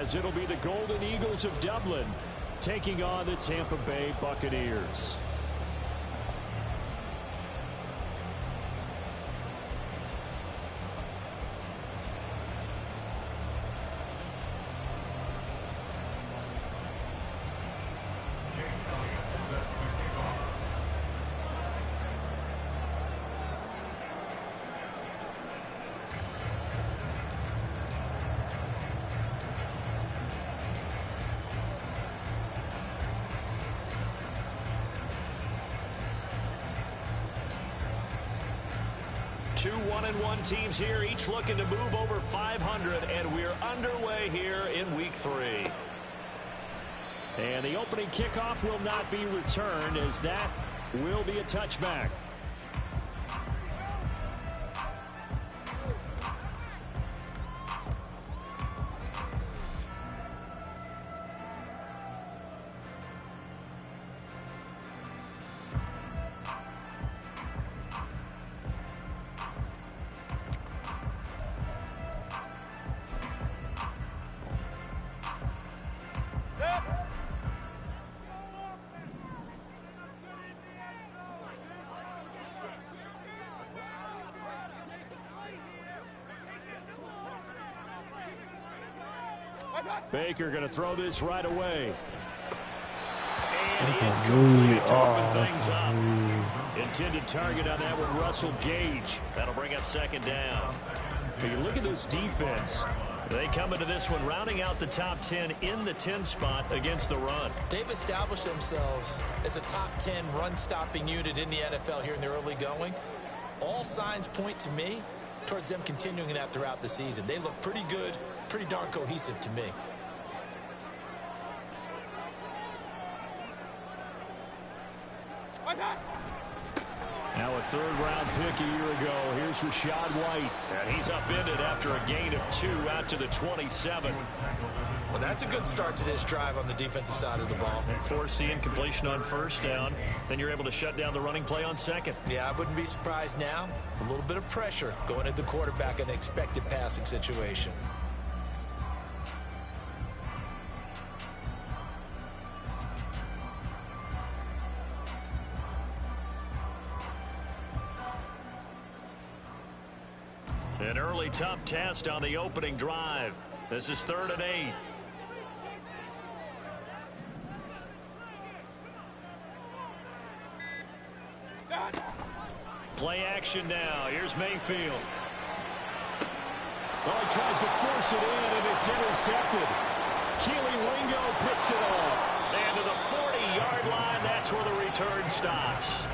As it'll be the Golden Eagles of Dublin taking on the Tampa Bay Buccaneers. Two 1-1 teams here, each looking to move over 500, and we're underway here in week 3. And the opening kickoff will not be returned, as that will be a touchback. Baker going to throw this right away. And incomplete to open things up. Intended target on that one, Russell Gage. That'll bring up second down. But you look at this defense. They come into this one rounding out the top 10 in the 10 spot against the run. They've established themselves as a top 10 run-stopping unit in the NFL here in the early going. All signs point to me towards them continuing that throughout the season. They look pretty good, pretty darn cohesive to me. Now a third-round pick a year ago. Here's Rachaad White. And he's upended after a gain of 2 out to the 27. Well, that's a good start to this drive on the defensive side of the ball. Forcing completion on first down. Then you're able to shut down the running play on second. Yeah, I wouldn't be surprised now. A little bit of pressure going at the quarterback in an expected passing situation. An early tough test on the opening drive. This is 3rd and 8. Play action now. Here's Mayfield. Well, he tries to force it in, and it's intercepted. Keely Ringo picks it off. And to the 40-yard line, that's where the return stops.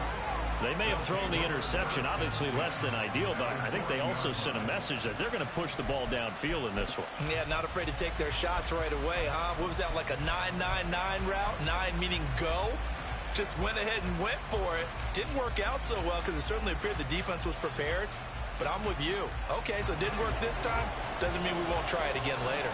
They may have thrown the interception, obviously less than ideal, but I think they also sent a message that they're going to push the ball downfield in this one. Yeah, not afraid to take their shots right away, huh? What was that, like a 9-9-9 route? 9 meaning go? Just went ahead and went for it. Didn't work out so well because it certainly appeared the defense was prepared. But I'm with you. Okay, so it didn't work this time. Doesn't mean we won't try it again later.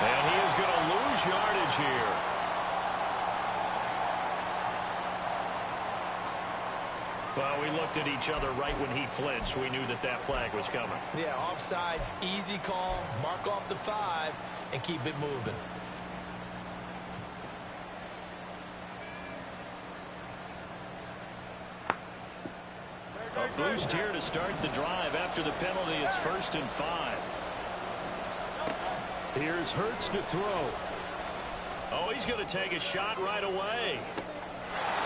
And he is going to lose yardage here. Well, we looked at each other right when he flinched. We knew that that flag was coming. Yeah, offsides, easy call. Mark off the 5 and keep it moving. A boost here to start the drive. After the penalty, it's 1st and 5. Here's Hurts to throw. Oh, he's going to take a shot right away.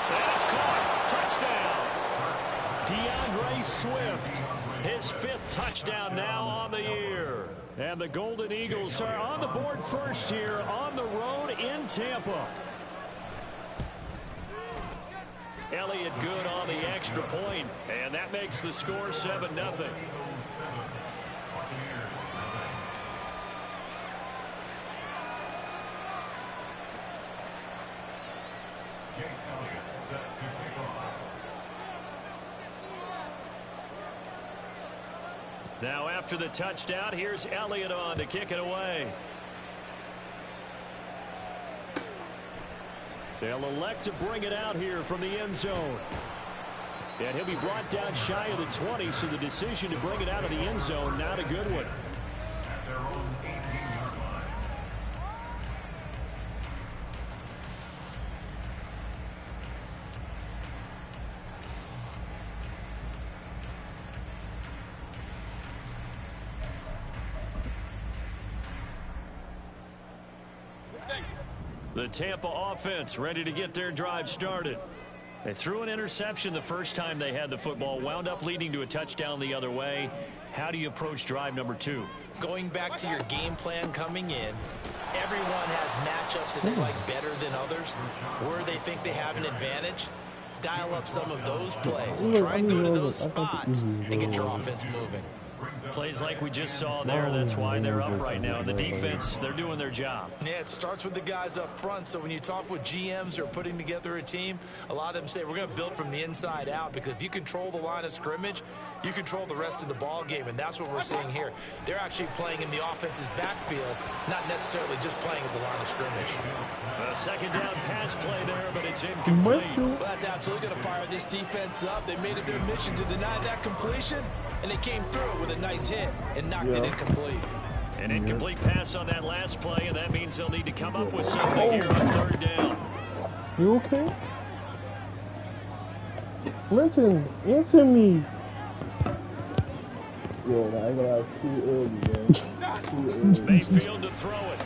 And it's caught. Touchdown. DeAndre Swift, his 5th touchdown now on the year. And the Golden Eagles are on the board first here on the road in Tampa. Elliott good on the extra point, and that makes the score 7-0. Now after the touchdown, here's Elliott on to kick it away. They'll elect to bring it out here from the end zone. And he'll be brought down shy of the 20, so the decision to bring it out of the end zone, not a good one. The Tampa offense ready to get their drive started. They threw an interception the first time they had the football, wound up leading to a touchdown the other way. How do you approach drive number 2? Going back to your game plan coming in, everyone has matchups that they like better than others. Where they think they have an advantage, dial up some of those plays. Try and go to those spots and get your offense moving. Plays like we just saw there, that's why they're up right now. The defense, they're doing their job. Yeah, it starts with the guys up front. So when you talk with GMs who are putting together a team, a lot of them say we're going to build from the inside out, because if you control the line of scrimmage, you control the rest of the ball game, and that's what we're seeing here. They're actually playing in the offense's backfield, not necessarily just playing at the line of scrimmage. A second down pass play there, but it's incomplete. Well, that's absolutely going to fire this defense up. They made it their mission to deny that completion, and they came through with a nice hit and knocked it incomplete. An incomplete pass on that last play, and that means they'll need to come up with something here on third down. You okay? Linton, answer me. Yo, I ain't gonna have too early, man. Too early. Mayfield to throw it.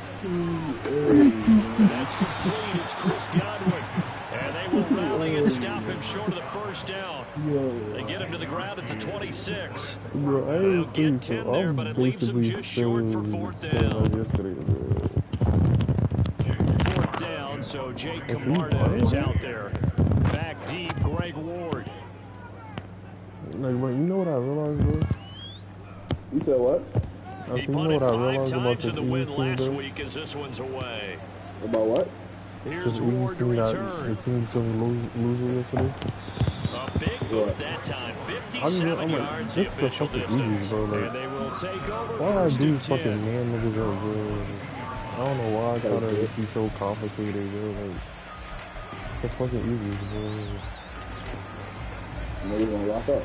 That's complete. It's Chris Godwin. And they will rally and stop him short of the first down. They get him to the ground at the 26. They'll get 10 there, but it leaves them just short for fourth down. Fourth down, so Jake Camarda is out there. Back deep, Greg Ward. Like, bro, you know what I realized, bro? You said what? He punted 5 times in the win last week as this one's away. About what? Here's Ward to return. The team losing yesterday. A big move that time. 57 yards the official distance. Bro, like, and they will take over why first I do and 10. fucking man niggas up, bro? I don't know why I thought it would be so complicated, bro. Like, it's fucking easy, bro. Niggas gonna lock up.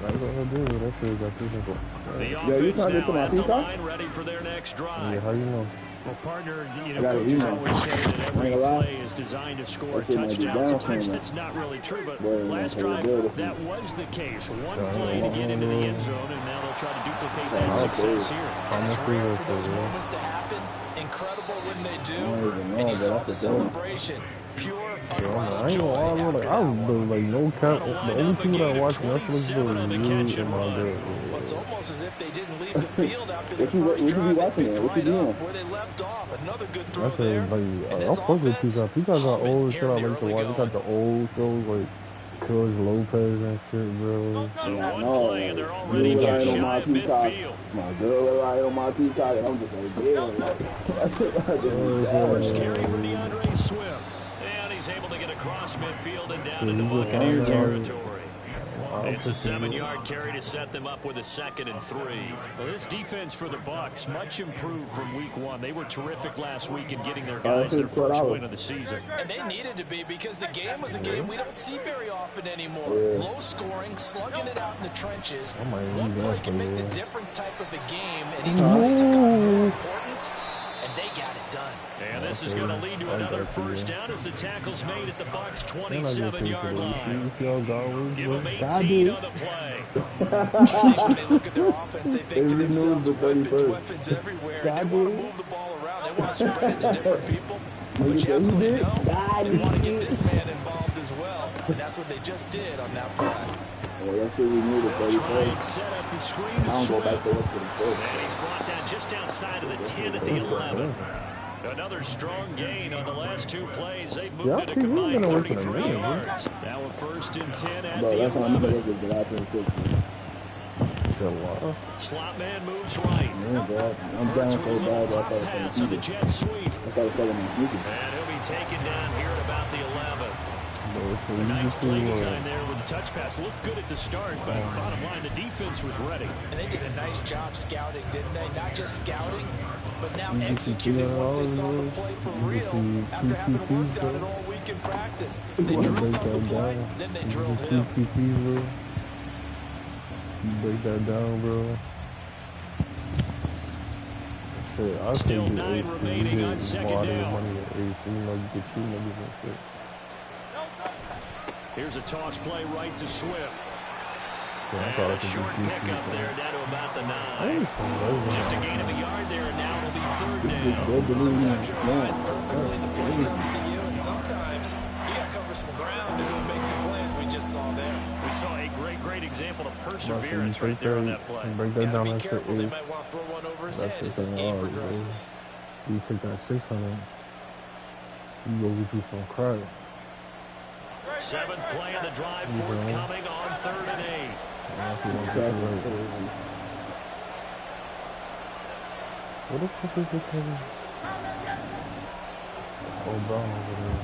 That's what I do. That shit got too simple. The offense now at the line, ready for their next drive. Yeah, how you know? Well, partner, coaches always say that every play is designed to score a touchdown. Sometimes that's not really true, but last drive, that was the case. One play to get into the end zone, and now they'll try to duplicate that success here. Trying for those moments to happen. Incredible when they do. And you saw the celebration. Pure, unbridled joy. I was like, no cap. The only people that watch Netflix do is you and my dad. It's almost as if they didn't leave the field after the first drive. They picked right up where they left off. Another good throw there. I fuck with Peacock. Peacock got old shit I like to watch. They got the old shows like George Lopez and shit, bro. So one play and they're already just shy of midfield. My girl relied on my Peacock, and I'm just like, damn. First carry for DeAndre Swift. And he's able to get across midfield and down into Buccaneer territory. It's a 7-yard carry to set them up with a 2nd and 3. Well, this defense for the Bucs much improved from week 1. They were terrific last week in getting their guys their first win of the season. And they needed to be, because the game was a game we don't see very often anymore. Low scoring, slugging it out in the trenches. One play can make the difference type of a game, and each play took on more importance, and they got it done. And this is going to lead to another first down as the tackle's made at the Bucs' 27-yard line. Give them 18 on the play. When they look at their offense, they think to themselves, weapons everywhere. And they want to move the ball around. They want to spread it to different people. But you absolutely know they want to get this man involved as well. And that's what they just did on that play. Try and set up the screen to Swift. And he's brought down just outside of the 10 at the 11. Another strong gain on the last 2 plays. They moved it a combined 33 yards. Now a 1st and 10 at the 11. Slot man moves right. I'm down so bad. Pass on the jet sweep. And he'll be taken down here at about the 11. bro. So A nice play you design there with the touch pass. Looked good at the start, but bottom line, the defense was ready. And they did a nice job scouting, didn't they? Not just scouting, but now executing once they saw the play for real after having worked on it all week in practice. They drilled up the play, then they drilled him. Break that down, bro. Shit, I Still 9 remaining on second down. Here's a toss play right to Swift. And a short pickup there down to about the 9. Just a gain of a yard there, and now it'll be third down. Sometimes you're aligned perfectly, the play comes to you, and sometimes you got to cover some ground to go make the plays we just saw there. We saw a great example of perseverance right there on that play. Break that down. Be careful, they might want to throw one over his head as this game progresses. You take that 600, you go get you some crack. 7th play of the drive, forthcoming on 3rd and 8. What the fuck is this thing? Oh, Brown over there.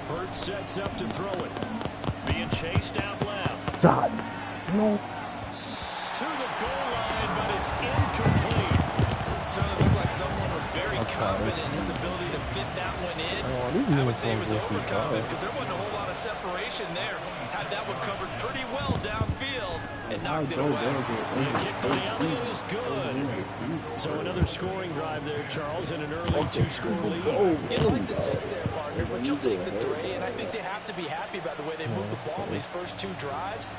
Hurt sets up to throw it. Being chased out left. God, no. To the goal line, but it's incomplete. Certainly looked like someone was very confident in his ability to fit that one in. I would say he was overconfident because there wasn't a whole lot of separation there. Had that one covered pretty well downfield and knocked it away. The kick by Elliott is good. So another scoring drive there, Charles, in an early 2-score lead. You like the 6 there, partner, but you'll take the 3, and I think they have to be happy about the way they moved the ball in these first 2 drives.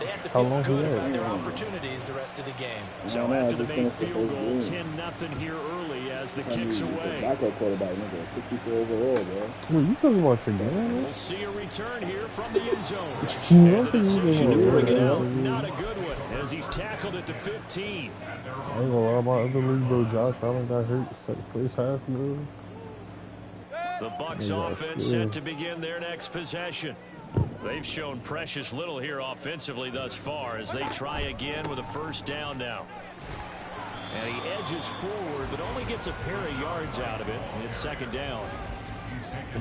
They have to feel good about their opportunities the rest of the game. So after the main field goal, 10-0 here early as the kick's away. Backup quarterback, 64 overall, bro. Well, you talking about your dad? We'll see a return here from the end zone. And the decision to bring it out, not a good one, as he's tackled at the 15. I ain't gonna lie, my other league, bro, Josh Allen got hurt first half, bro. The Bucs offense set to begin their next possession. They've shown precious little here offensively thus far as they try again with a first down now. And he edges forward, but only gets a pair of yards out of it, and it's second down.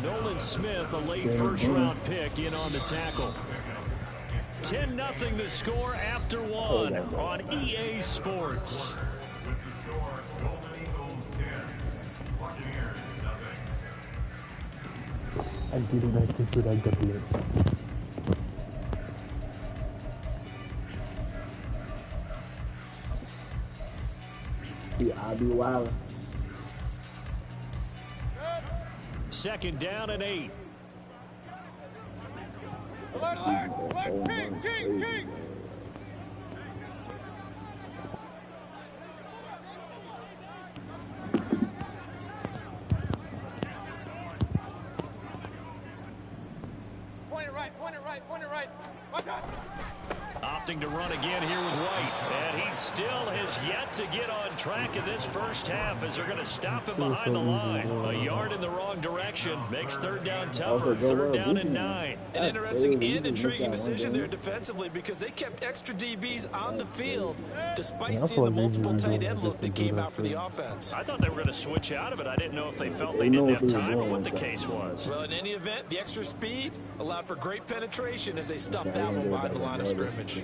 Nolan Smith, a late first-round pick, in on the tackle. 10-0 the score after 1 on EA Sports. I did it, I got it. Yeah, I'll be wild. Second down and 8. Alert! Kings! Point it right. Opting to run again here with White. And he still has yet to get on track in this first half as they're going to stop him behind the line. A yard in the wrong direction makes third down tougher. Third down and 9. An interesting and intriguing decision there defensively because they kept extra DBs on the field despite seeing the multiple tight end look that came out for the offense. I thought they were going to switch out of it. I didn't know if they felt they didn't have time or what the case was. Well, in any event, the extra speed allowed for great penetration as they stuffed that one behind the line of scrimmage.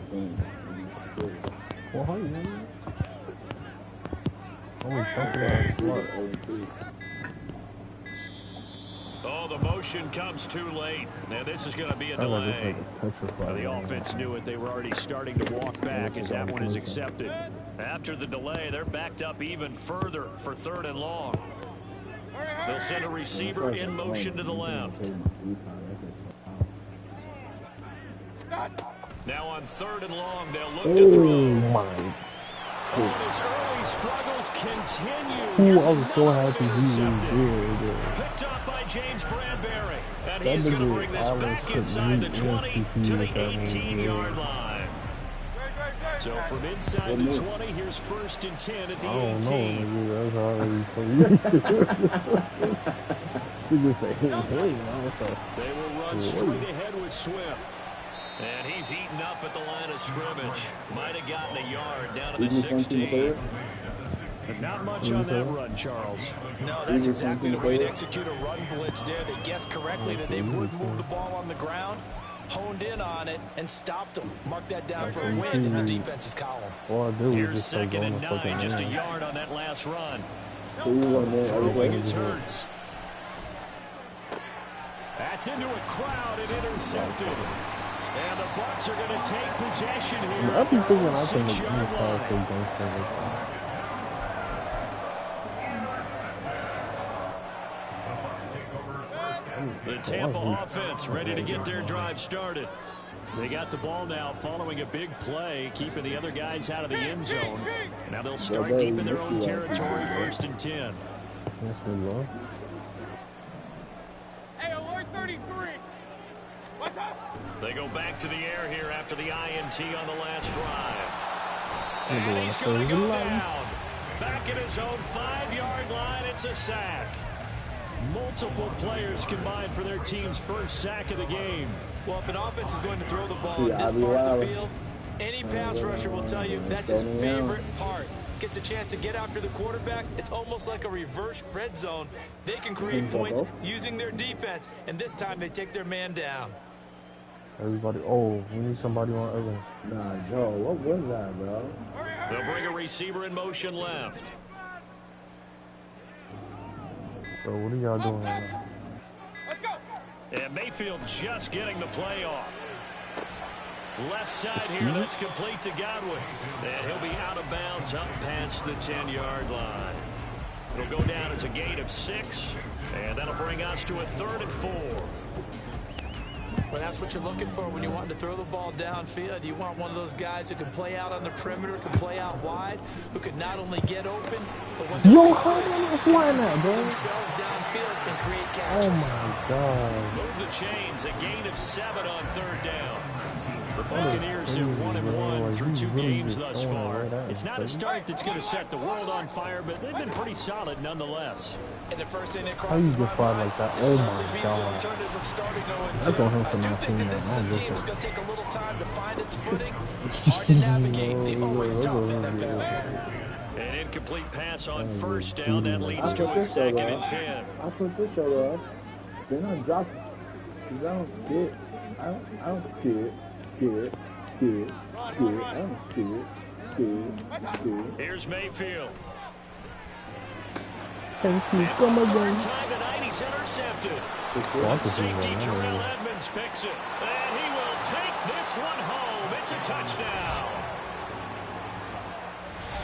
Well, oh, the motion comes too late. Now this is going to be a delay. The offense knew it. They were already starting to walk back as that one is accepted. After the delay, they're backed up even further for third and long. They'll send a receiver in motion to the left. Now on third and long, they'll look to throw. His early struggles continue. I was so happy he was there. Picked up by James Bradbury. And he's going to bring this back inside the 20 to the 18-yard line. So from inside the 20, here's 1st and 10 at the 18. That's already for you. They will run straight ahead with Swift. And he's eaten up at the line of scrimmage. Might have gotten a yard down to the 16. But not much on that run, Charles. No, that's exactly the way to execute a run blitz there. They guessed correctly that they would move the ball on the ground, honed in on it, and stopped them. Mark that down for a win in the defense's column. Here's 2nd and 9, just a yard on that last run. Throwing his Hurts. That's into a crowd and intercepted. And the Bucs are going to take possession here. I've been thinking I can make any pass for gangster. The Tampa offense ready to get their drive started. They got the ball now following a big play, keeping the other guys out of the end zone. Now they'll start deep in their own territory, 1st and 10. Hey, alert 33. What's up? They go back to the air here after the INT on the last drive. And he's going to go down. Back at his own 5-yard line, it's a sack. Multiple players combined for their team's first sack of the game. Well, if an offense is going to throw the ball in this part of the field, any pass rusher will tell you that's his favorite part. Gets a chance to get after the quarterback. It's almost like a reverse red zone. They can create points using their defense, and this time they take their man down. Everybody, we need somebody on Evans. Nah, Joe, what was that, bro? They'll bring a receiver in motion left. Bro, what are y'all doing right now? Let's go. And Mayfield just getting the play off. Left side here, that's complete to Godwin. And he'll be out of bounds up past the 10-yard line. It'll go down as a gain of 6, and that'll bring us to a 3rd and 4. Well, that's what you're looking for when you want to throw the ball downfield. You want one of those guys who can play out on the perimeter, can play out wide, who can not only get open, but when they're flying that, bro. Themselves downfield and create catches. Oh my God! Move the chains. A gain of 7 on 3rd down. The Buccaneers have 1-1 through 2 games thus far. It's not a start that's going to set the world on fire, but they've been pretty solid nonetheless. And the first thing that how you get fired like that? Oh my God! That's on him for not seeing that. This is a team that's going to take a little time to find its footing. Hard to navigate. The always tough NFL. An incomplete pass on 1st down. That leads to a 2nd and 10. I put this over up. They're not dropping. Because I don't care. Here's Mayfield. Thank you and so much. Time tonight, he's intercepted. The safety Terrell Edmonds picks it, and he will take this one home. It's a touchdown.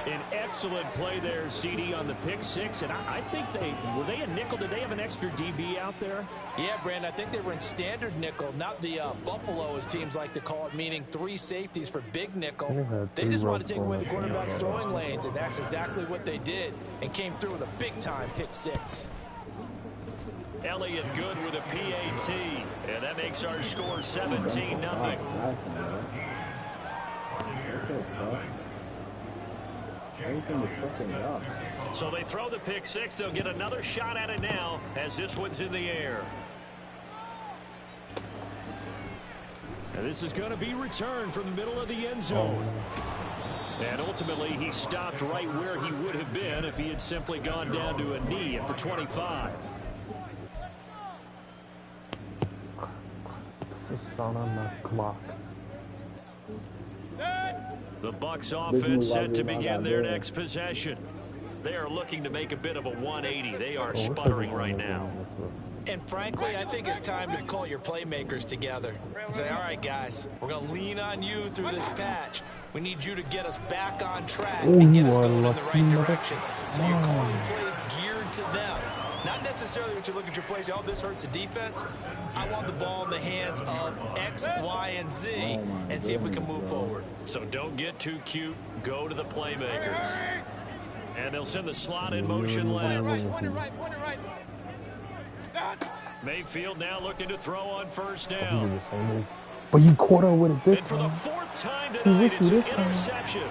An excellent play there, CD, on the pick 6, and I think were they a nickel? Did they have an extra DB out there? Yeah, Brandon, I think they were in standard nickel, not the Buffalo, as teams like to call it, meaning 3 safeties for big nickel. They just want to take away the quarterback's throwing lanes, and that's exactly what they did, and came through with a big-time pick 6. Elliott good with a PAT, and that makes our score 17-0. So they throw the pick 6. They'll get another shot at it now as this one's in the air. And this is going to be returned from the middle of the end zone. And ultimately, he stopped right where he would have been if he had simply gone down to a knee at the 25. This is on the clock. The Bucs offense set to begin their next possession. They are looking to make a bit of a 180. They are sputtering right now. And frankly, I think it's time to call your playmakers together and say, all right, guys, we're going to lean on you through this patch. We need you to get us back on track and get us going in the right direction. So you're calling plays geared to them. Not necessarily what you look at your plays, oh, this hurts the defense. I want the ball in the hands of X, Y, and Z and see if we can move forward. So don't get too cute. Go to the playmakers. And they'll send the slot in motion left. Mayfield now looking to throw on 1st down. But you caught her with it this and for time. the 4th time tonight, it's an interception.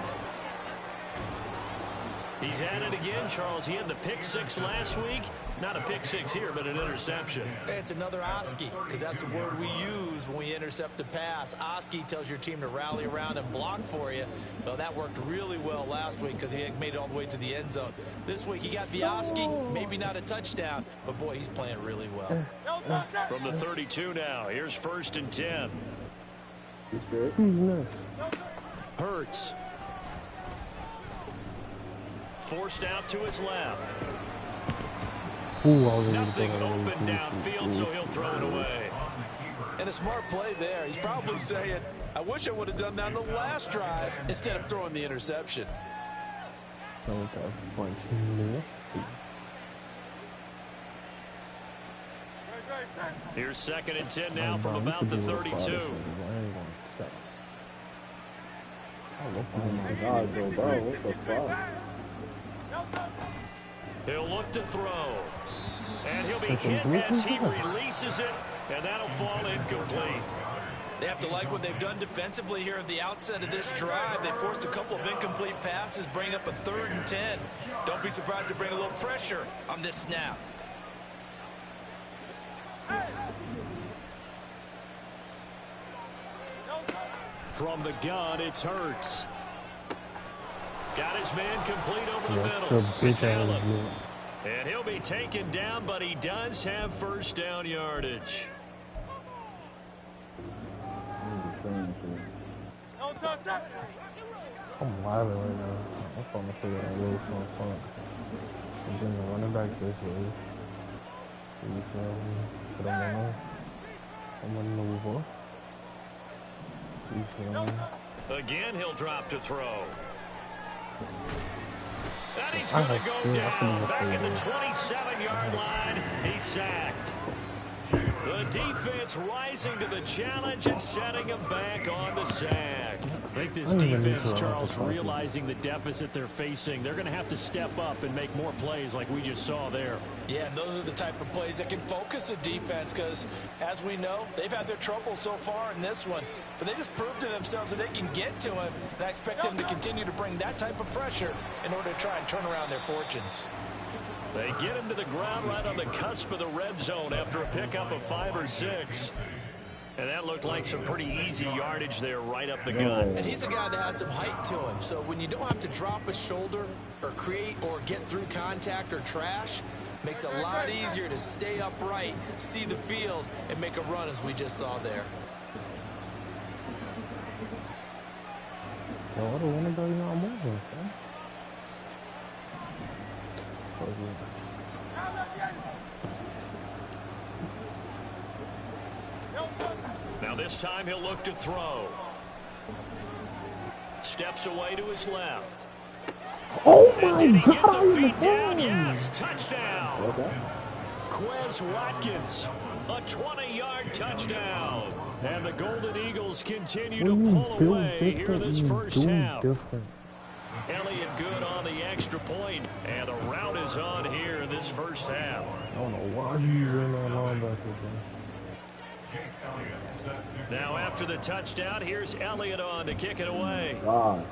He's had it again, Charles. He had the pick 6 last week. Not a pick six here, but an interception. It's another Oski, because that's the word we use when we intercept a pass. Oski tells your team to rally around and block for you. Well, that worked really well last week because he made it all the way to the end zone. This week he got the Oski, maybe not a touchdown, but boy, he's playing really well. From the 32 now, here's 1st and 10. Hurts. Forced out to his left. Nothing open downfield, so he'll throw it away. And a smart play there. He's probably saying, I wish I would have done that on the last drive instead of throwing the interception. Here's 2nd and 10 now from about the 32. Oh my God, bro, what the fuck? He'll look to throw. And he'll be hit as he releases it, and that'll fall incomplete. They have to like what they've done defensively here at the outset of this drive. They forced a couple of incomplete passes, bring up a 3rd and 10. Don't be surprised to bring a little pressure on this snap. From the gun, it's Hurts. Got his man complete over the middle. It's Allen. And he'll be taken down, but he does have 1st down yardage. I'm wilding right now. I'm trying to figure out a little something. I'm bringing the running back this way. You feel me? But I'm gonna move on. You feel me? Again, he'll drop to throw. And he's going to go down back at the 27-yard line. He's sacked. The defense rising to the challenge and setting him back on the sack. I think this defense, Charles, realizing the deficit they're facing, they're going to have to step up and make more plays like we just saw there. Yeah, and those are the type of plays that can focus a defense because, as we know, they've had their trouble so far in this one. But they just proved to themselves that they can get to him, and I expect them to continue to bring that type of pressure in order to try and turn around their fortunes. They get him to the ground right on the cusp of the red zone after a pickup of 5 or 6. And that looked like some pretty easy yardage there right up the gut. And he's a guy that has some height to him. So when you don't have to drop a shoulder or create or get through contact or trash, makes it a lot easier to stay upright, see the field, and make a run as we just saw there. Yo, what do you want to do? You're not moving, son. Now this time he'll look to throw. Steps away to his left. Oh and my did he God! get the feet down? Yes, touchdown. Okay. Quez Watkins, a 20-yard touchdown. And the Golden Eagles continue to pull away here this first half. Elliott good on the extra point, and the route is on here in this first half. I don't know why he's in that linebacker thing. Now after the touchdown, here's Elliott on to kick it away. God,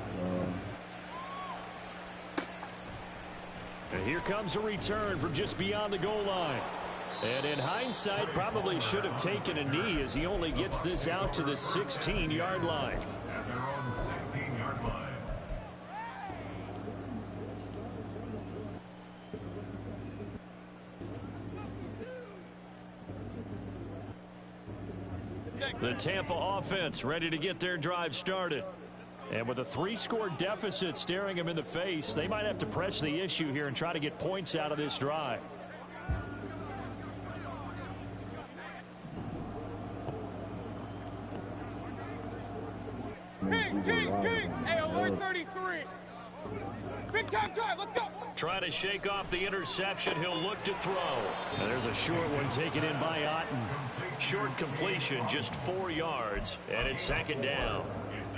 And here comes a return from just beyond the goal line. And in hindsight, probably should have taken a knee as he only gets this out to the 16-yard line. The Tampa offense ready to get their drive started. And with a 3-score deficit staring them in the face, they might have to press the issue here and try to get points out of this drive. King! Hey, alert 33! Big time drive, let's go! Try to shake off the interception. He'll look to throw. And there's a short one taken in by Otten. Short completion, just 4 yards, and it's 2nd down.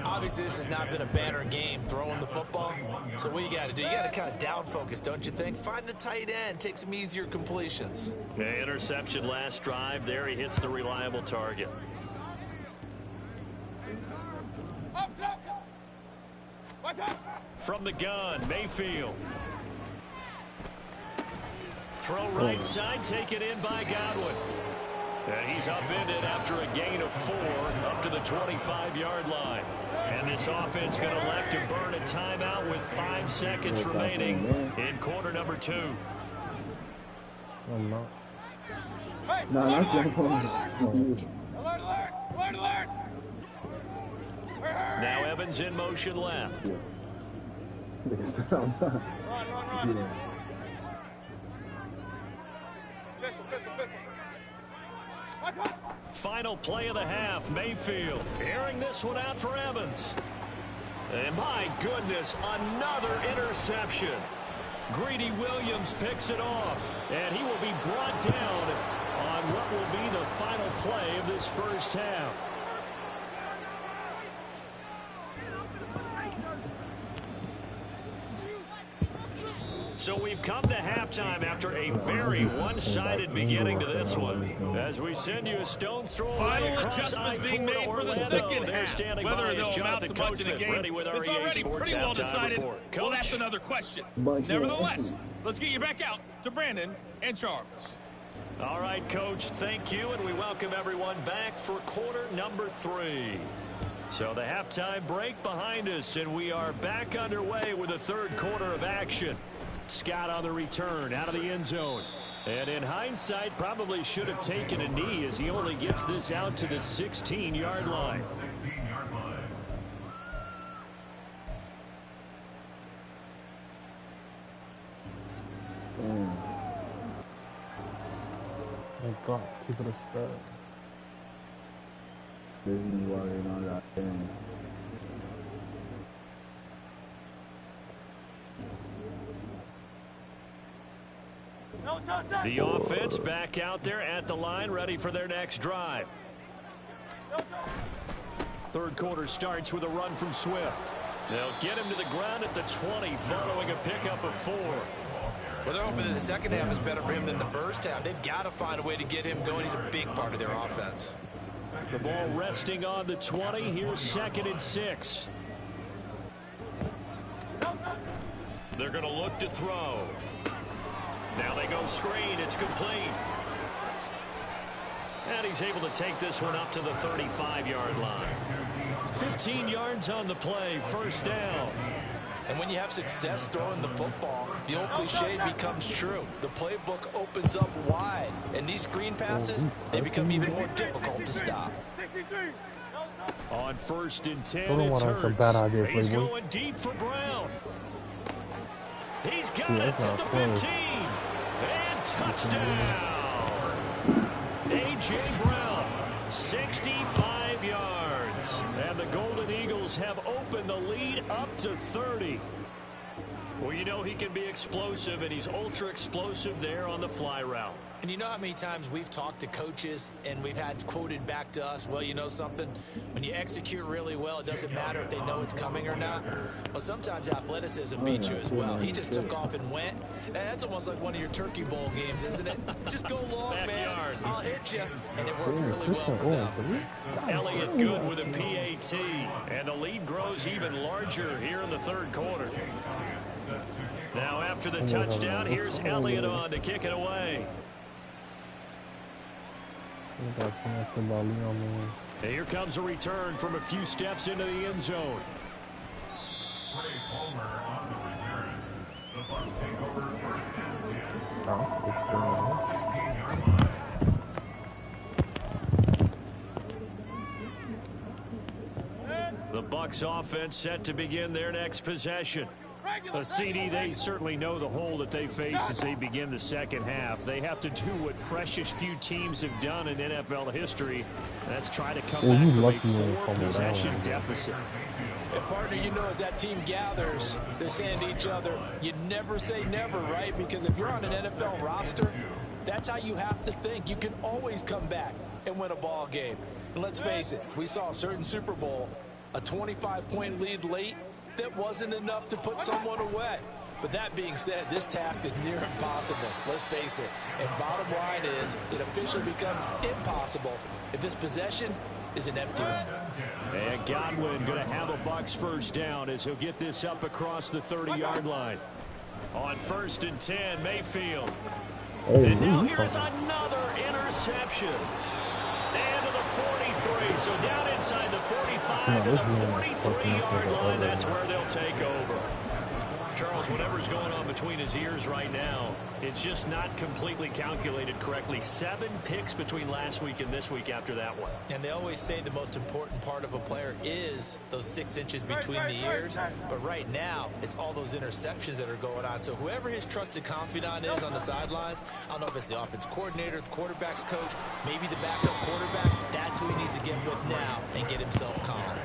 Obviously, this has not been a banner game throwing the football. So what you got to do, you got to kind of down focus, don't you think? Find the tight end, take some easier completions. The interception last drive. There he hits the reliable target. What's up? From the gun, Mayfield. Throw right side, taken in by Godwin. And he's upended after a gain of 4 up to the 25-yard line. And this offense going to elect to burn a timeout with 5 seconds remaining in quarter number 2. I'm not. Hey, No, alert, that's alert, your alert, phone. alert, alert, alert, alert. Hurry, Now hurry. Evans in motion left. Yeah. Run, run, run. Yeah. Pistol, pistol, pistol. Watch out. Final play of the half, Mayfield airing this one out for Evans. And my goodness, another interception. Greedy Williams picks it off, and he will be brought down on what will be the final play of this first half. So we've come to halftime after a very one-sided beginning to this one. As we send you a stone's throw Final across adjustments I-4 being made for the second They're half. standing Whether by they'll as amount Jonathan to much in a Coachman game ready with our that's EA already Sports pretty well halftime decided, report. well, Coach? that's another question. But Nevertheless, let's get you back out to Brandon and Charles. All right, Coach, thank you, and we welcome everyone back for quarter number 3. So the halftime break behind us, and we are back underway with the third quarter of action. Scott on the return out of the end zone. And in hindsight, probably should have taken a knee as he only gets this out to the 16-yard line. Damn. I thought keep it a strap. Disney worried on that thing. No touchdown. The offense back out there at the line, ready for their next drive. Third quarter starts with a run from Swift. They'll get him to the ground at the 20 following a pickup of 4. Well, they're hoping that the second half is better for him than the first half. They've got to find a way to get him going. He's a big part of their offense. The ball resting on the 20. Here's 2nd and 6. They're going to look to throw. Now they go screen. It's complete. And he's able to take this one up to the 35-yard line. 15 yards on the play. First down. And when you have success throwing the football, the old cliche becomes true. The playbook opens up wide, and these screen passes, they become even more difficult to stop. 63. On 1st and 10, Don't know it's why that's a bad Hurts. idea, He's Playboy. going deep for Brown. He's got Yeah, it that's at not the close. 15. And touchdown. A.J. Brown, 65 yards. And the Golden Eagles have opened the lead up to 30. Well, you know he can be explosive, and he's ultra explosive there on the fly route. And you know how many times we've talked to coaches and we've had quoted back to us, well, you know something? When you execute really well, it doesn't matter if they know it's coming or not. Well, sometimes athleticism beats you as well. He just took off and went. And that's almost like one of your Turkey Bowl games, isn't it? Just go long, man. Backyard. I'll hit you. And it worked really well for them. Elliott good with a PAT, and the lead grows even larger here in the third quarter. Now after the touchdown, here's Elliott on to kick it away. And here comes a return from a few steps into the end zone. The Bucs offense set to begin their next possession. The CD, they certainly know the hole that they face as they begin the second half. They have to do what precious few teams have done in NFL history. That's try to come back from a 4-possession deficit. And partner, you know, as that team gathers, they're saying to each other, you never say never, right? Because if you're on an NFL roster, that's how you have to think. You can always come back and win a ball game. And let's face it, we saw a certain Super Bowl, a 25-point lead late, that wasn't enough to put someone away. But that being said, this task is near impossible. Let's face it. And bottom line is, it officially becomes impossible if this possession is an empty one. And Godwin going to have a Bucs first down as he'll get this up across the 30-yard line. On 1st and 10, Mayfield. And now here's another interception. And to the 43. So down inside the 45 to the 43-yard line. That's where they'll take over. Charles, whatever's going on between his ears right now, it's just not completely calculated correctly. 7 picks between last week and this week after that one. And they always say the most important part of a player is those 6 inches between the ears. But right now, it's all those interceptions that are going on. So whoever his trusted confidant is on the sidelines, I don't know if it's the offense coordinator, the quarterback's coach, maybe the backup quarterback, that's who he needs to get with now and get himself calm.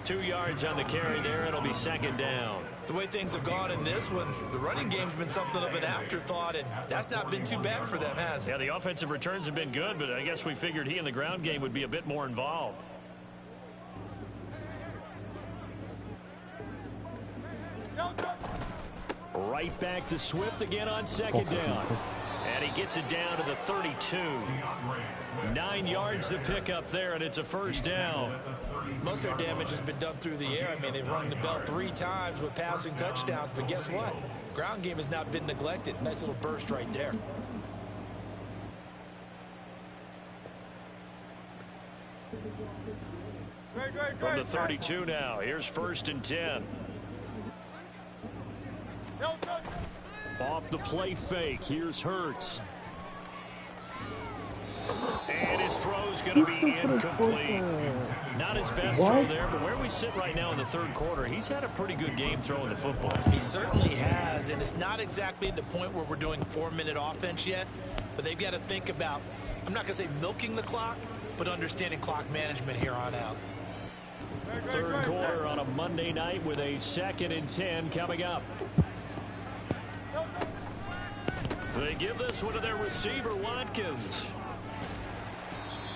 2 yards on the carry there. It'll be second down. The way things have gone in this one, the running game's been something of an afterthought, and that's not been too bad for them, has it? Yeah, the offensive returns have been good, but I guess we figured he in the ground game would be a bit more involved. Right back to Swift again on second down. And he gets it down to the 32. 9 yards to pick up there, and it's a first down. Most of their damage has been done through the air. I mean, they've rung the bell 3 times with passing touchdowns, but guess what? Ground game has not been neglected. Nice little burst right there. From the 32 now, here's 1st and 10. Off the play fake, here's Hurts. And his throw's going to be incomplete. Not his best throw there, but where we sit right now in the 3rd quarter, he's had a pretty good game throwing the football. He certainly has, and it's not exactly at the point where we're doing 4-minute offense yet, but they've got to think about, I'm not going to say milking the clock, but understanding clock management here on out. 3rd quarter on a Monday night with a 2nd and 10 coming up. They give this one to their receiver, Watkins.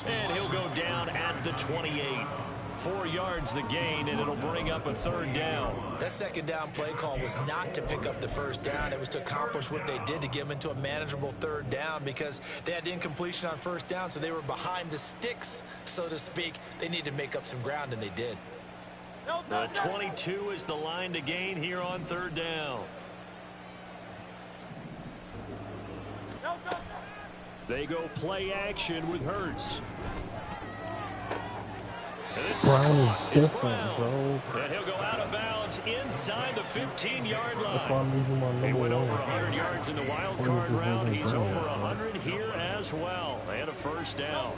And he'll go down at the 28. 4 yards the gain, and it'll bring up a 3rd down. That 2nd down play call was not to pick up the 1st down. It was to accomplish what they did to get them into a manageable 3rd down because they had incompletion on 1st down, so they were behind the sticks, so to speak. They needed to make up some ground, and they did. The 22 is the line to gain here on 3rd down. They go play action with Hurts. And this is caught. It's Brown. And he'll go out of bounds inside the 15-yard line. He went over 100 yards in the wild card round. He's over 100 here as well. And a 1st down.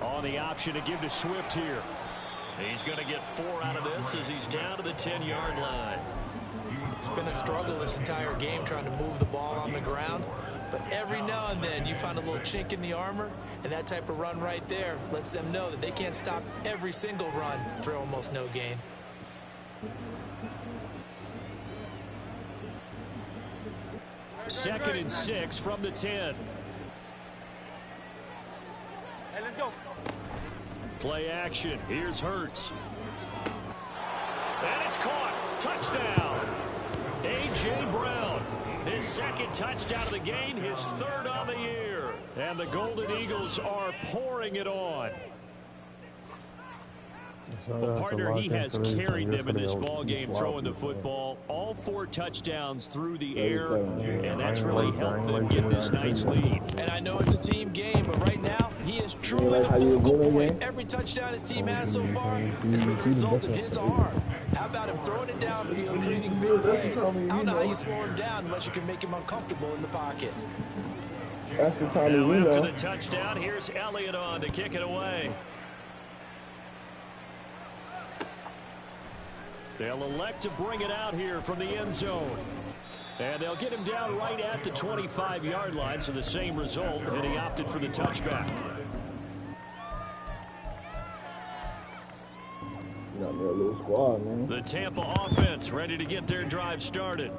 On the option to give to Swift here. He's going to get 4 out of this as he's down to the 10-yard line. It's been a struggle this entire game trying to move the ball on the ground. But every now and then you find a little chink in the armor, and that type of run right there lets them know that they can't stop every single run for almost no gain. Second and 6 from the 10. Hey, let's go. Play action. Here's Hurts. And it's caught. Touchdown. A.J. Brown. His 2nd touchdown of the game, his 3rd on the year. And the Golden Eagles are pouring it on. Well, partner, he has carried them in this ball game throwing the football. All 4 touchdowns through the air, and that's really helped them get this nice lead. And I know it's a team game, but right now, he is truly the focal point. Every touchdown his team has so far has been a result of his arm. How about him throwing it downfield, creating big plays? I don't know how you slow him down unless you can make him uncomfortable in the pocket. That's the time Now we after know. the touchdown, here's Elliott on to kick it away. They'll elect to bring it out here from the end zone. And they'll get him down right at the 25-yard line, so the same result, and he opted for the touchback. Got me a little squad, man. The Tampa offense ready to get their drive started.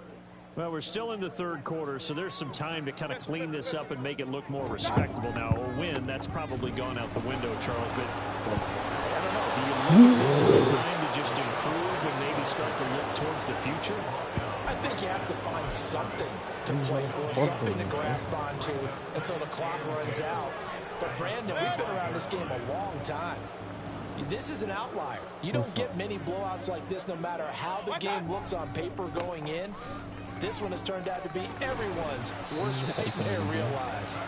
Well, we're still in the 3rd quarter, so there's some time to kind of clean this up and make it look more respectable. Now, a win, that's probably gone out the window, Charles, but I don't know. Do you look at this as a time to just improve and maybe start to look towards the future? I think you have to find something to play for, something to grasp onto until the clock runs out. But, Brandon, we've been around this game a long time. This is an outlier. You don't get many blowouts like this no matter how the game looks on paper going in. This one has turned out to be everyone's worst nightmare realized.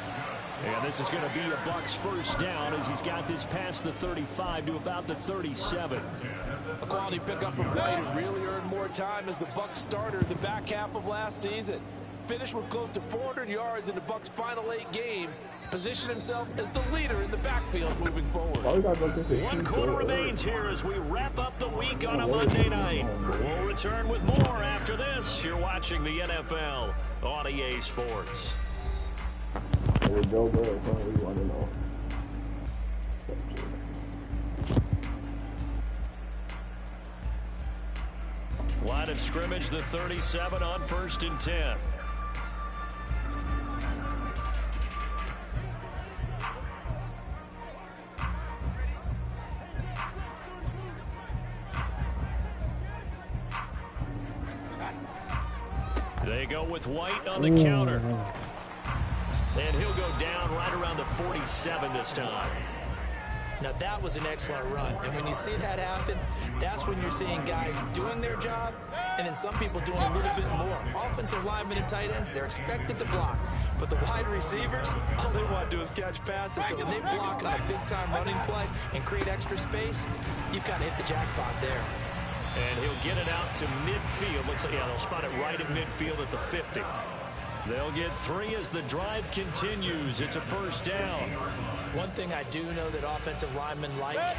And this is going to be a Bucs first down as he's got this past the 35 to about the 37. A quality pickup from White, who really earned more time as the Bucs starter the back half of last season. Finished with close to 400 yards in the Bucs' final 8 games. Positioned himself as the leader in the backfield moving forward. 1 quarter remains here as we wrap up the week on a Monday night. We'll return with more after this. You're watching the NFL on EA Sports. With Joe Burrow, we want to know. Line of scrimmage, the 37 on 1st and 10. They go with White on the counter. And he'll go down right around the 47 this time. Now that was an excellent run, and when you see that happen, that's when you're seeing guys doing their job, and then some people doing a little bit more. Offensive linemen and tight ends, they're expected to block, but the wide receivers, all they want to do is catch passes. So when they block on a big-time running play and create extra space, you've got to hit the jackpot there. And he'll get it out to midfield. Looks like, yeah, they'll spot it right at midfield at the 50. They'll get 3 as the drive continues. It's a first down. One thing I do know that offensive linemen like,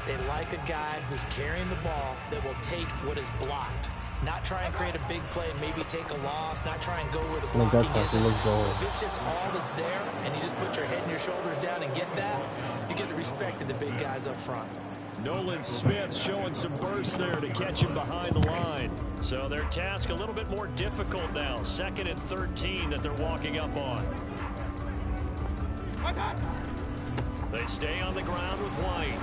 they like a guy who's carrying the ball that will take what is blocked. Not try and create a big play, maybe take a loss, not try and go where the blocking is. If it's just all that's there, and you just put your head and your shoulders down and get that, you get the respect of the big guys up front. Nolan Smith showing some bursts there to catch him behind the line. So their task a little bit more difficult now. 2nd and 13 that they're walking up on. They stay on the ground with White.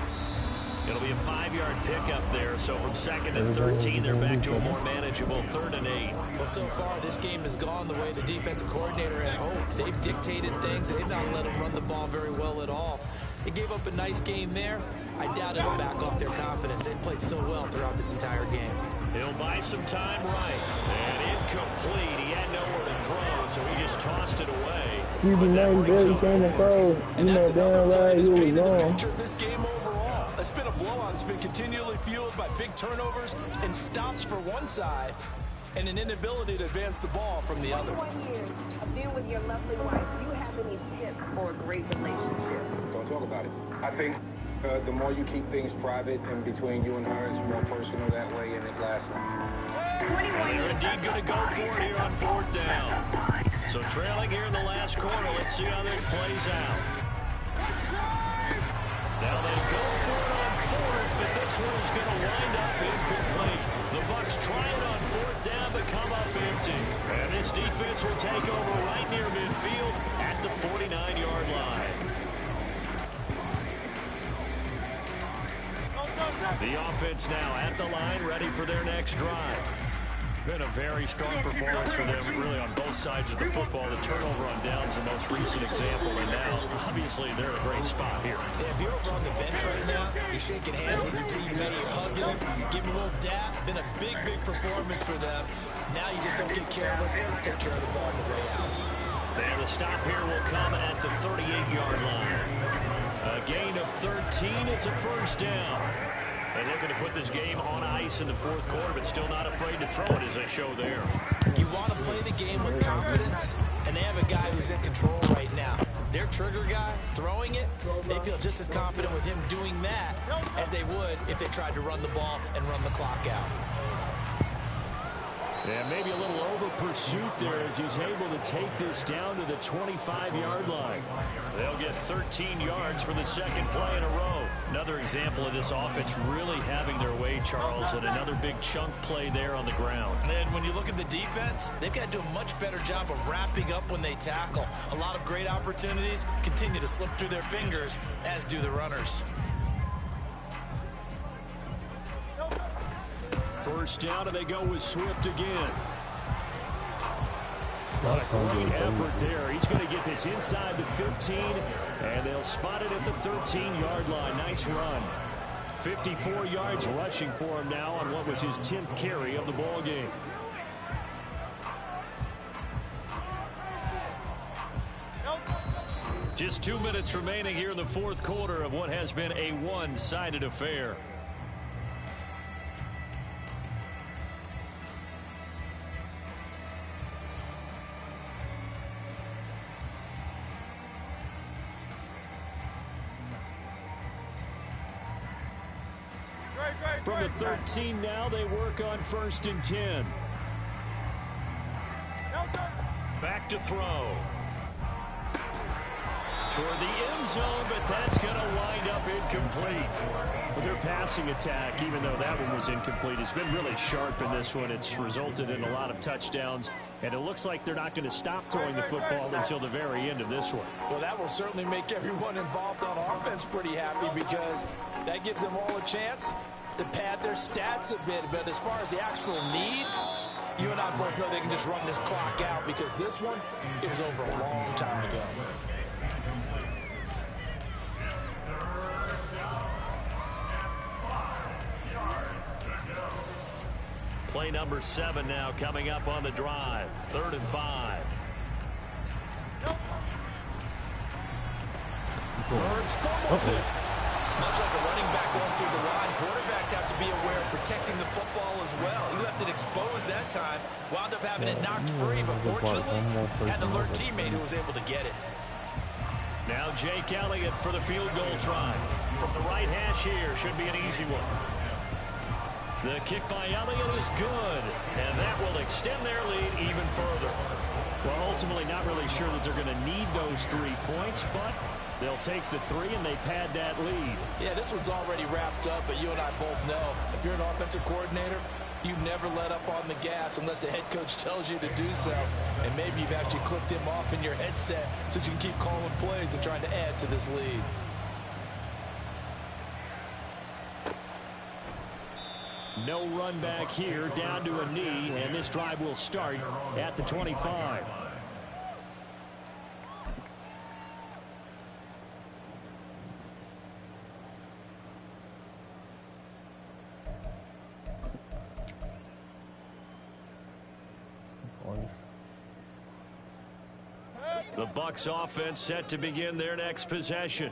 It'll be a 5-yard pickup there. So from 2nd and 13, they're back to a more manageable 3rd and 8. Well, so far, this game has gone the way the defensive coordinator had hoped. They've dictated things. They've not let them run the ball very well at all. They gave up a nice game there. I doubt it'll back off their confidence. They've played so well throughout this entire game. He'll buy some time right. And incomplete. He had nowhere to throw, so he just tossed it away. He's a nice very came to throw. You know damn right he was wrong. This game overall, it's been a blowout. It's been continually fueled by big turnovers and stops for one side and an inability to advance the ball from the other. 21 years of being with your lovely wife, do you have any tips for a great relationship? Don't talk about it. I think the more you keep things private and between you and her, it's more personal that way, and it lasts longer. And they're indeed going to go for it here on 4th down. So trailing here in the last quarter. Let's see how this plays out. Now they go for it on 4th, but this one is going to wind up incomplete. The Bucs try it on 4th down, but come up empty. And this defense will take over right near midfield at the 49-yard line. The offense now at the line, ready for their next drive. Been a very strong performance for them, really, on both sides of the football. The turnover on downs, the most recent example, and now, obviously, they're in a great spot here. Yeah, if you're over on the bench right now, you're shaking hands with your teammate, you're hugging him, giving a little dap. Been a big, big performance for them. Now you just don't get careless, take care of the ball on the way out. And the stop here will come at the 38-yard line. A gain of 13, it's a first down. And they're going to put this game on ice in the 4th quarter, but still not afraid to throw it, as they show there. You want to play the game with confidence, and they have a guy who's in control right now. Their trigger guy, throwing it, they feel just as confident with him doing that as they would if they tried to run the ball and run the clock out. And maybe a little over pursuit there as he's able to take this down to the 25-yard line. They'll get 13 yards for the 2nd play in a row. Another example of this offense really having their way, Charles, and another big chunk play there on the ground. And then when you look at the defense, they've got to do a much better job of wrapping up when they tackle. A lot of great opportunities continue to slip through their fingers, as do the runners. First down, and they go with Swift again. What a great effort there. He's going to get this inside the 15, and they'll spot it at the 13-yard line. Nice run. 54 yards rushing for him now on what was his 10th carry of the ball game. Just 2 minutes remaining here in the fourth quarter of what has been a one-sided affair. From the 13 now, they work on 1st and 10. Back to throw. Toward the end zone, but that's going to wind up incomplete. Well, their passing attack, even though that one was incomplete, has been really sharp in this one. It's resulted in a lot of touchdowns, and it looks like they're not going to stop throwing the football until the very end of this one. Well, that will certainly make everyone involved on offense pretty happy because that gives them all a chance to pad their stats a bit. But as far as the actual need, you and I both know they can just run this clock out because this one, it was over a long time ago. Play number 7 now coming up on the drive. 3rd and 5. Burns fumbles it. Much like a running back going through the line, quarterbacks have to be aware of protecting the football as well. He left it exposed that time, wound up having it knocked free, but fortunately had an alert teammate who was able to get it. Now Jake Elliott for the field goal try. From the right hash here, should be an easy one. The kick by Elliott is good, and that will extend their lead even further. Well, ultimately not really sure that they're going to need those 3 points, but they'll take the 3 and they pad that lead. Yeah, this one's already wrapped up, but you and I both know if you're an offensive coordinator, you never let up on the gas unless the head coach tells you to do so. And maybe you've actually clipped him off in your headset so you can keep calling plays and trying to add to this lead. No run back here, down to a knee, and this drive will start at the 25. The Bucs offense set to begin their next possession.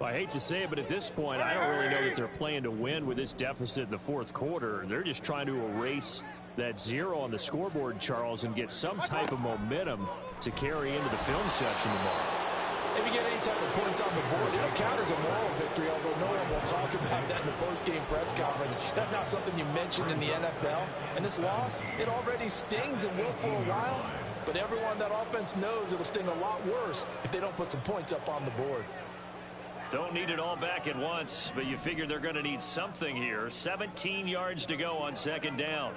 I hate to say it, but at this point, I don't really know that they're playing to win with this deficit in the fourth quarter. They're just trying to erase that 0 on the scoreboard, Charles, and get some type of momentum to carry into the film session tomorrow. If you get any type of points on the board, it'll count as a moral victory, although no one will talk about that in the post-game press conference. That's not something you mentioned in the NFL. And this loss, it already stings and will for a while. But everyone that offense knows it'll sting a lot worse if they don't put some points up on the board. Don't need it all back at once, but you figure they're going to need something here. 17 yards to go on 2nd down.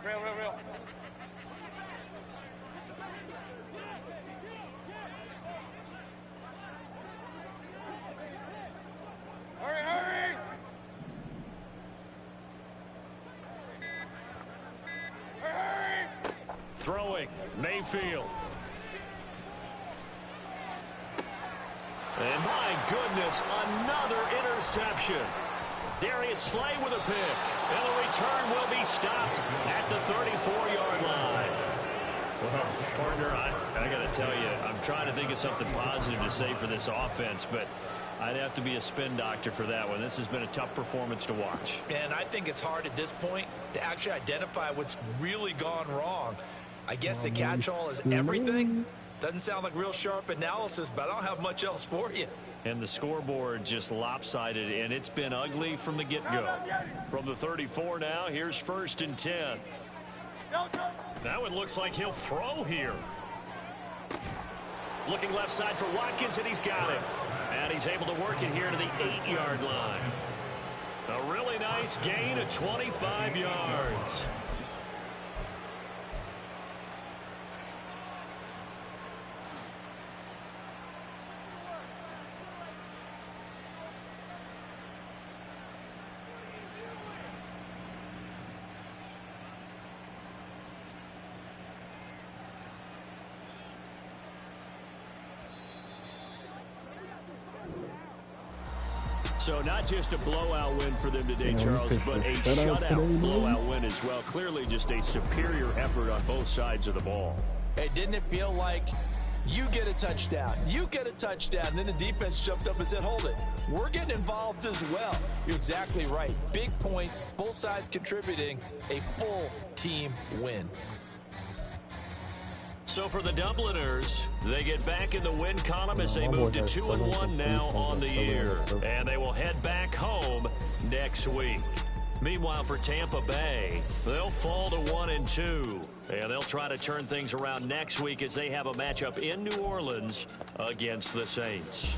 Real. Hurry! Throwing, Mayfield. And my goodness, another interception. Darius Slay with a pick. And the return will be stopped at the 34-yard line. Well, partner, I got to tell you, I'm trying to think of something positive to say for this offense, but I'd have to be a spin doctor for that one. This has been a tough performance to watch. And I think it's hard at this point to actually identify what's really gone wrong. I guess the catch-all is everything. Doesn't sound like real sharp analysis, but I don't have much else for you. And the scoreboard just lopsided, and it's been ugly from the get-go. From the 34 now, here's 1st and 10. That one looks like he'll throw here. Looking left side for Watkins, and he's got it. And he's able to work it here to the 8-yard line. A really nice gain of 25 yards. So not just a blowout win for them today, Charles, but a shutout blowout win as well. Clearly just a superior effort on both sides of the ball. Hey, didn't it feel like You get a touchdown. You get a touchdown. And then the defense jumped up and said, hold it. We're getting involved as well. You're exactly right. Big points, both sides contributing, a full team win. So for the Dubliners, they get back in the win column as they move to 2-1 now on the year. And they will head back home next week. Meanwhile, for Tampa Bay, they'll fall to 1-2. And they'll try to turn things around next week as they have a matchup in New Orleans against the Saints.